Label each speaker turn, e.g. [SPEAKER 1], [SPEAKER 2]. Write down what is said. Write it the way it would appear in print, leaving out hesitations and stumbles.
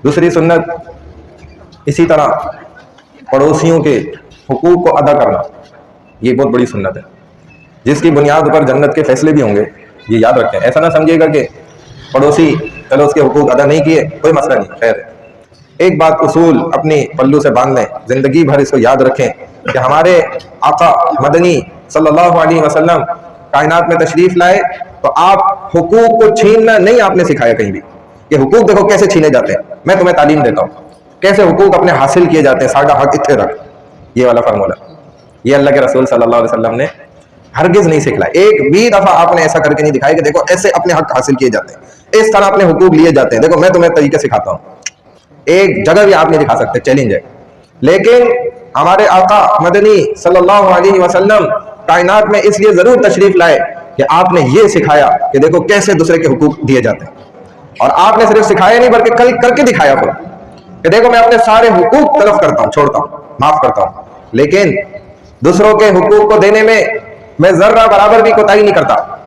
[SPEAKER 1] دوسری سنت اسی طرح پڑوسیوں کے حقوق کو ادا کرنا، یہ بہت بڑی سنت ہے جس کی بنیاد پر جنت کے فیصلے بھی ہوں گے. یہ یاد رکھیں. ایسا نہ سمجھیے گا کہ پڑوسی چلو اس کے حقوق ادا نہیں کیے کوئی مسئلہ نہیں، خیر ہے. ایک بات اصول اپنی پلو سے باندھ لیں، زندگی بھر اس کو یاد رکھیں کہ ہمارے آقا مدنی صلی اللہ علیہ وسلم کائنات میں تشریف لائے تو آپ حقوق کو چھیننا نہیں آپ نے سکھایا کہیں بھی. کہ حقوق دیکھو کیسے چھینے جاتے ہیں، میں تمہیں تعلیم دیتا ہوں کیسے حقوق اپنے حاصل کیے جاتے ہیں. ساڈا حق اتنے رکھ، یہ والا فارمولہ یہ اللہ کے رسول صلی اللہ علیہ وسلم نے ہرگز نہیں سکھلایا. ایک بھی دفعہ آپ نے ایسا کر کے نہیں دکھایا کہ دیکھو ایسے اپنے حق حاصل کیے جاتے ہیں، اس طرح اپنے حقوق لیے جاتے ہیں. دیکھو میں تمہیں طریقے سکھاتا ہوں، ایک جگہ بھی آپ نہیں دکھا سکتے، چیلنج ہے. لیکن ہمارے آقا مدنی صلی اللہ علیہ وسلم کائنات میں اس لیے ضرور تشریف لائے کہ آپ نے یہ سکھایا کہ دیکھو کیسے دوسرے کے حقوق دیے جاتے ہیں. اور آپ نے صرف سکھایا نہیں بلکہ کل کر کے دکھایا خود کہ دیکھو میں اپنے سارے حقوق تلف کرتا ہوں، چھوڑتا ہوں، معاف کرتا ہوں، لیکن دوسروں کے حقوق کو دینے میں ذرہ برابر بھی کوتاہی نہیں کرتا.